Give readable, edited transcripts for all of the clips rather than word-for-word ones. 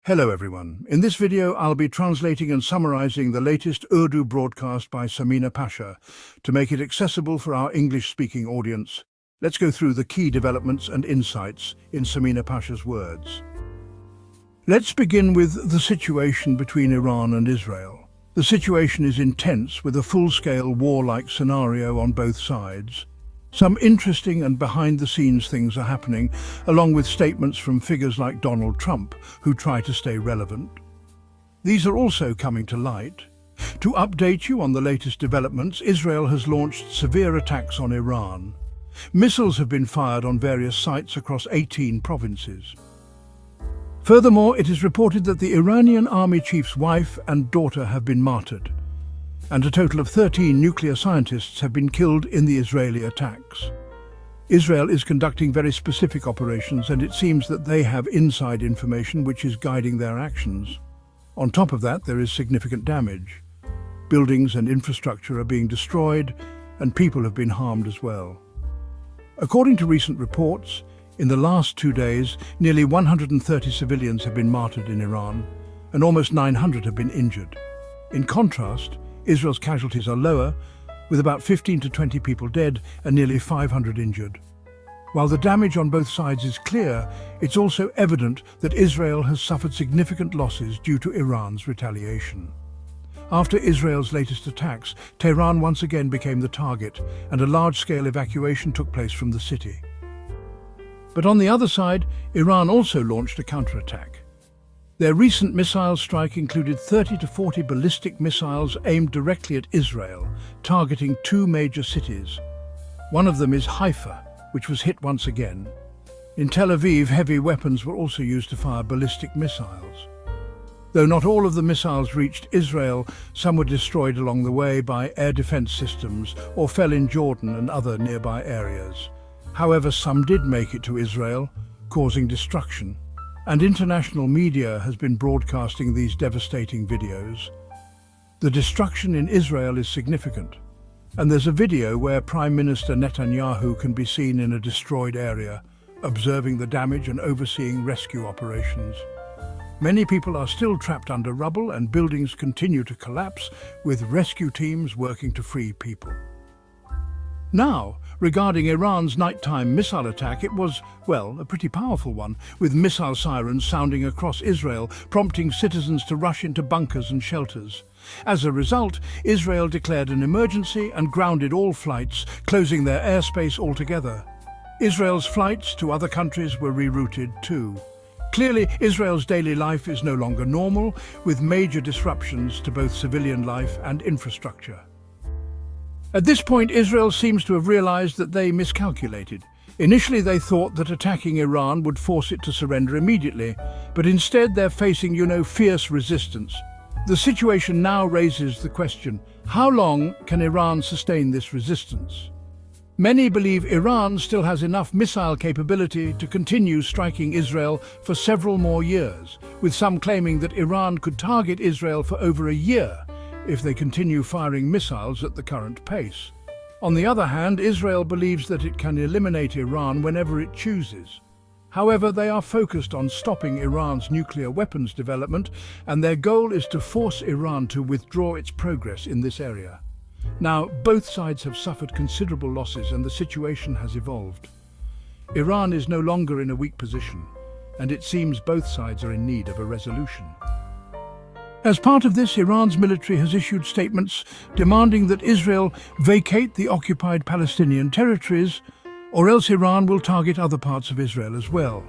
Hello everyone. In this video, I'll be translating and summarizing the latest Urdu broadcast by Samina Pasha to make it accessible for our English-speaking audience. Let's go through the key developments and insights in Samina Pasha's words. Let's begin with the situation between Iran and Israel. The situation is intense with a full-scale war-like scenario on both sides. Some interesting and behind-the-scenes things are happening, along with statements from figures like Donald Trump, who try to stay relevant. These are also coming to light. To update you on the latest developments, Israel has launched severe attacks on Iran. Missiles have been fired on various sites across 18 provinces. Furthermore, it is reported that the Iranian army chief's wife and daughter have been martyred, and a total of 13 nuclear scientists have been killed in the Israeli attacks. Israel is conducting very specific operations, and it seems that they have inside information which is guiding their actions. On top of that, there is significant damage. Buildings and infrastructure are being destroyed, and people have been harmed as well. According to recent reports, in the last 2 days, nearly 130 civilians have been martyred in Iran, and almost 900 have been injured. In contrast, Israel's casualties are lower, with about 15 to 20 people dead and nearly 500 injured. While the damage on both sides is clear, it's also evident that Israel has suffered significant losses due to Iran's retaliation. After Israel's latest attacks, Tehran once again became the target, and a large-scale evacuation took place from the city. But on the other side, Iran also launched a counterattack. Their recent missile strike included 30 to 40 ballistic missiles aimed directly at Israel, targeting 2 major cities. One of them is Haifa, which was hit once again. In Tel Aviv, heavy weapons were also used to fire ballistic missiles. Though not all of the missiles reached Israel, some were destroyed along the way by air defense systems or fell in Jordan and other nearby areas. However, some did make it to Israel, causing destruction. And international media has been broadcasting these devastating videos. The destruction in Israel is significant, and there's a video where Prime Minister Netanyahu can be seen in a destroyed area, observing the damage and overseeing rescue operations. Many people are still trapped under rubble, and buildings continue to collapse, with rescue teams working to free people. Now, regarding Iran's nighttime missile attack, it was, well, a pretty powerful one, with missile sirens sounding across Israel, prompting citizens to rush into bunkers and shelters. As a result, Israel declared an emergency and grounded all flights, closing their airspace altogether. Israel's flights to other countries were rerouted too. Clearly, Israel's daily life is no longer normal, with major disruptions to both civilian life and infrastructure. At this point, Israel seems to have realized that they miscalculated. Initially, they thought that attacking Iran would force it to surrender immediately, but instead they're facing, fierce resistance. The situation now raises the question, how long can Iran sustain this resistance? Many believe Iran still has enough missile capability to continue striking Israel for several more years, with some claiming that Iran could target Israel for over a year if they continue firing missiles at the current pace. On the other hand, Israel believes that it can eliminate Iran whenever it chooses. However, they are focused on stopping Iran's nuclear weapons development, and their goal is to force Iran to withdraw its progress in this area. Now, both sides have suffered considerable losses, and the situation has evolved. Iran is no longer in a weak position, and it seems both sides are in need of a resolution. As part of this, Iran's military has issued statements demanding that Israel vacate the occupied Palestinian territories, or else Iran will target other parts of Israel as well.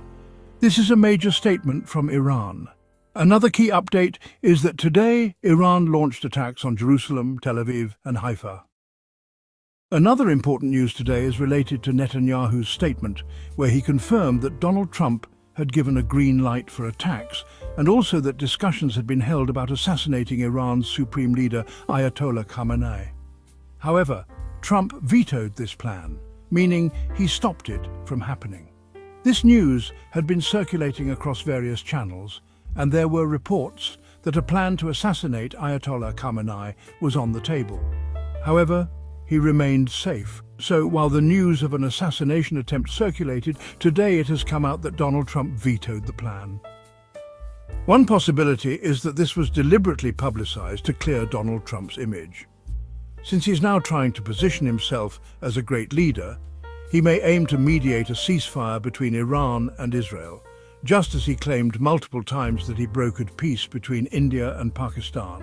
This is a major statement from Iran. Another key update is that today Iran launched attacks on Jerusalem, Tel Aviv, and Haifa. Another important news today is related to Netanyahu's statement, where he confirmed that Donald Trump had given a green light for attacks, and also that discussions had been held about assassinating Iran's supreme leader, Ayatollah Khamenei. However, Trump vetoed this plan, meaning he stopped it from happening. This news had been circulating across various channels, and there were reports that a plan to assassinate Ayatollah Khamenei was on the table. However, he remained safe. So while the news of an assassination attempt circulated, today it has come out that Donald Trump vetoed the plan. One possibility is that this was deliberately publicized to clear Donald Trump's image. Since he's now trying to position himself as a great leader, he may aim to mediate a ceasefire between Iran and Israel, just as he claimed multiple times that he brokered peace between India and Pakistan.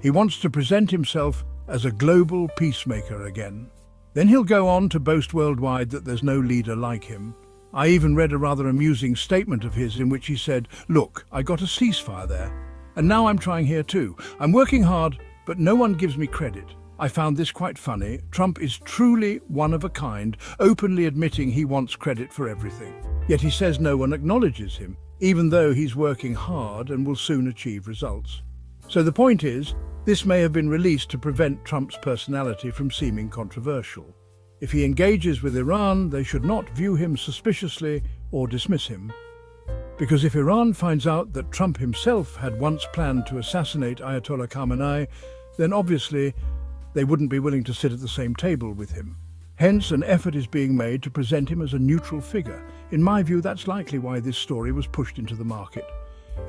He wants to present himself as a global peacemaker again. Then he'll go on to boast worldwide that there's no leader like him. I even read a rather amusing statement of his in which he said, "Look, I got a ceasefire there, and now I'm trying here too. I'm working hard, but no one gives me credit." I found this quite funny. Trump is truly one of a kind, openly admitting he wants credit for everything. Yet he says no one acknowledges him, even though he's working hard and will soon achieve results. So the point is, this may have been released to prevent Trump's personality from seeming controversial. If he engages with Iran, they should not view him suspiciously or dismiss him. Because if Iran finds out that Trump himself had once planned to assassinate Ayatollah Khamenei, then obviously they wouldn't be willing to sit at the same table with him. Hence, an effort is being made to present him as a neutral figure. In my view, that's likely why this story was pushed into the market.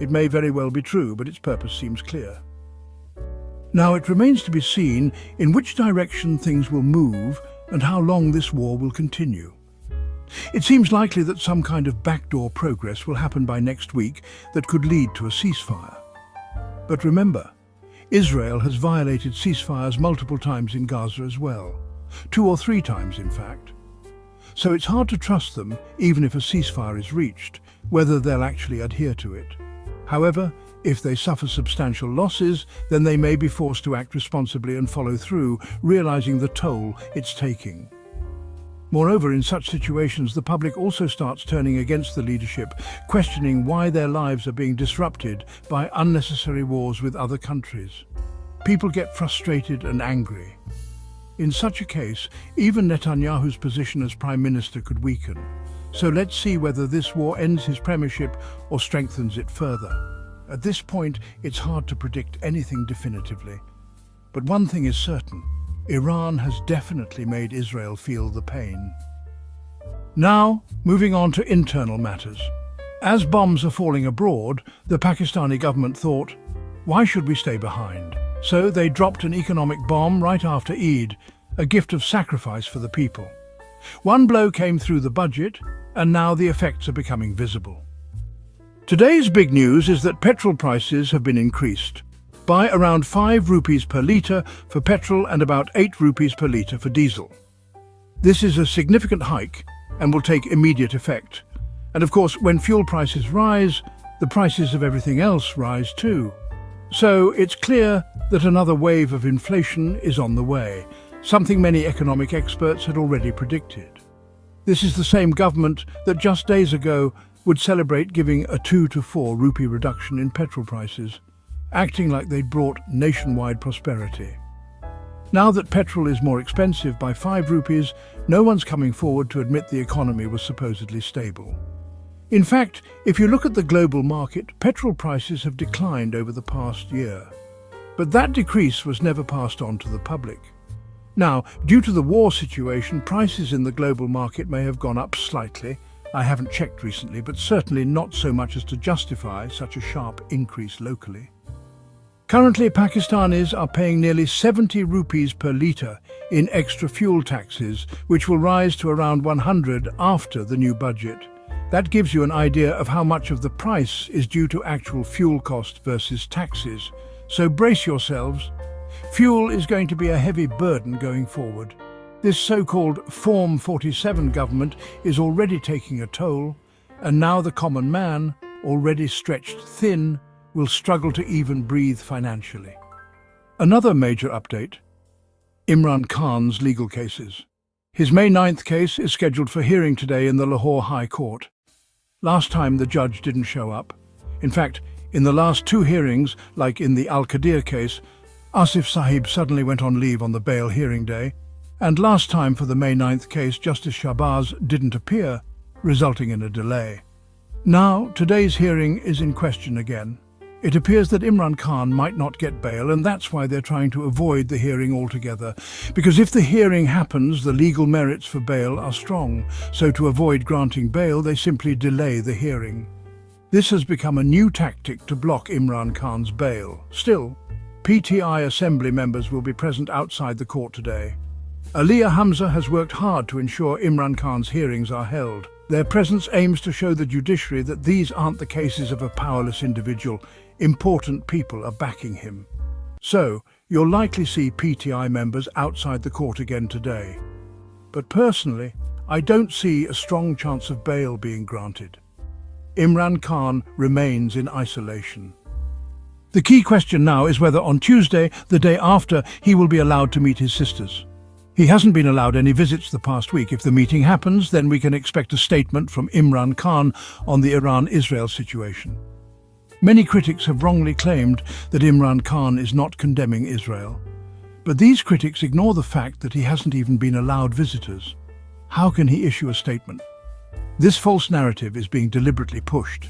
It may very well be true, but its purpose seems clear. Now, it remains to be seen in which direction things will move and how long this war will continue. It seems likely that some kind of backdoor progress will happen by next week that could lead to a ceasefire. But remember, Israel has violated ceasefires multiple times in Gaza as well. 2 or 3 times, in fact. So it's hard to trust them, even if a ceasefire is reached, whether they'll actually adhere to it. However, if they suffer substantial losses, then they may be forced to act responsibly and follow through, realizing the toll it's taking. Moreover, in such situations, the public also starts turning against the leadership, questioning why their lives are being disrupted by unnecessary wars with other countries. People get frustrated and angry. In such a case, even Netanyahu's position as Prime Minister could weaken. So let's see whether this war ends his premiership or strengthens it further. At this point, it's hard to predict anything definitively. But one thing is certain. Iran has definitely made Israel feel the pain. Now, moving on to internal matters. As bombs are falling abroad, the Pakistani government thought, why should we stay behind? So they dropped an economic bomb right after Eid, a gift of sacrifice for the people. One blow came through the budget, and now the effects are becoming visible. Today's big news is that petrol prices have been increased by around 5 rupees per litre for petrol and about 8 rupees per litre for diesel. This is a significant hike and will take immediate effect. And of course, when fuel prices rise, the prices of everything else rise too. So it's clear that another wave of inflation is on the way, something many economic experts had already predicted. This is the same government that just days ago would celebrate giving a 2 to 4 rupee reduction in petrol prices, acting like they'd brought nationwide prosperity. Now that petrol is more expensive by 5 rupees, no one's coming forward to admit the economy was supposedly stable. In fact, if you look at the global market, petrol prices have declined over the past year. But that decrease was never passed on to the public. Now, due to the war situation, prices in the global market may have gone up slightly. I haven't checked recently, but certainly not so much as to justify such a sharp increase locally. Currently, Pakistanis are paying nearly 70 rupees per litre in extra fuel taxes, which will rise to around 100 after the new budget. That gives you an idea of how much of the price is due to actual fuel cost versus taxes. So brace yourselves. Fuel is going to be a heavy burden going forward. This so-called Form 47 government is already taking a toll, and now the common man, already stretched thin, will struggle to even breathe financially. Another major update: Imran Khan's legal cases. His May 9th case is scheduled for hearing today in the Lahore High Court. Last time the judge didn't show up. In fact, in the last 2 hearings, like in the Al-Qadir case, Asif Sahib suddenly went on leave on the bail hearing day, and last time for the May 9th case, Justice Shahbaz didn't appear, resulting in a delay. Now, today's hearing is in question again. It appears that Imran Khan might not get bail, and that's why they're trying to avoid the hearing altogether. Because if the hearing happens, the legal merits for bail are strong. So to avoid granting bail, they simply delay the hearing. This has become a new tactic to block Imran Khan's bail. Still, PTI assembly members will be present outside the court today. Aliyah Hamza has worked hard to ensure Imran Khan's hearings are held. Their presence aims to show the judiciary that these aren't the cases of a powerless individual. Important people are backing him. So, you'll likely see PTI members outside the court again today. But personally, I don't see a strong chance of bail being granted. Imran Khan remains in isolation. The key question now is whether on Tuesday, the day after, he will be allowed to meet his sisters. He hasn't been allowed any visits the past week. If the meeting happens, then we can expect a statement from Imran Khan on the Iran-Israel situation. Many critics have wrongly claimed that Imran Khan is not condemning Israel. But these critics ignore the fact that he hasn't even been allowed visitors. How can he issue a statement? This false narrative is being deliberately pushed.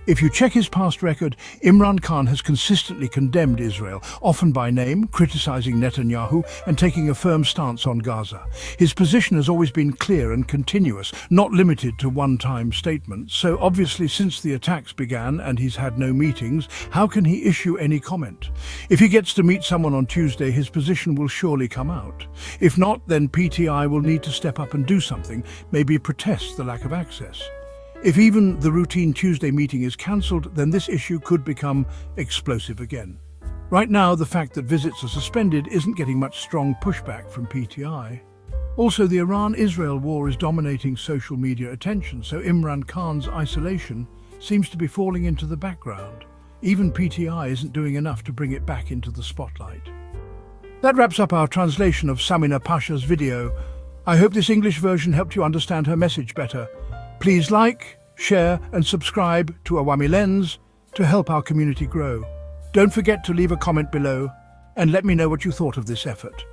If you check his past record, Imran Khan has consistently condemned Israel, often by name, criticizing Netanyahu and taking a firm stance on Gaza. His position has always been clear and continuous, not limited to one-time statements. So obviously, since the attacks began and he's had no meetings, how can he issue any comment? If he gets to meet someone on Tuesday, his position will surely come out. If not, then PTI will need to step up and do something, maybe protest the lack of access. If even the routine Tuesday meeting is cancelled, then this issue could become explosive again. Right now, the fact that visits are suspended isn't getting much strong pushback from PTI. Also, the Iran-Israel war is dominating social media attention, so Imran Khan's isolation seems to be falling into the background. Even PTI isn't doing enough to bring it back into the spotlight. That wraps up our translation of Samina Pasha's video. I hope this English version helped you understand her message better. Please like, share and subscribe to Awami Lens to help our community grow. Don't forget to leave a comment below and let me know what you thought of this effort.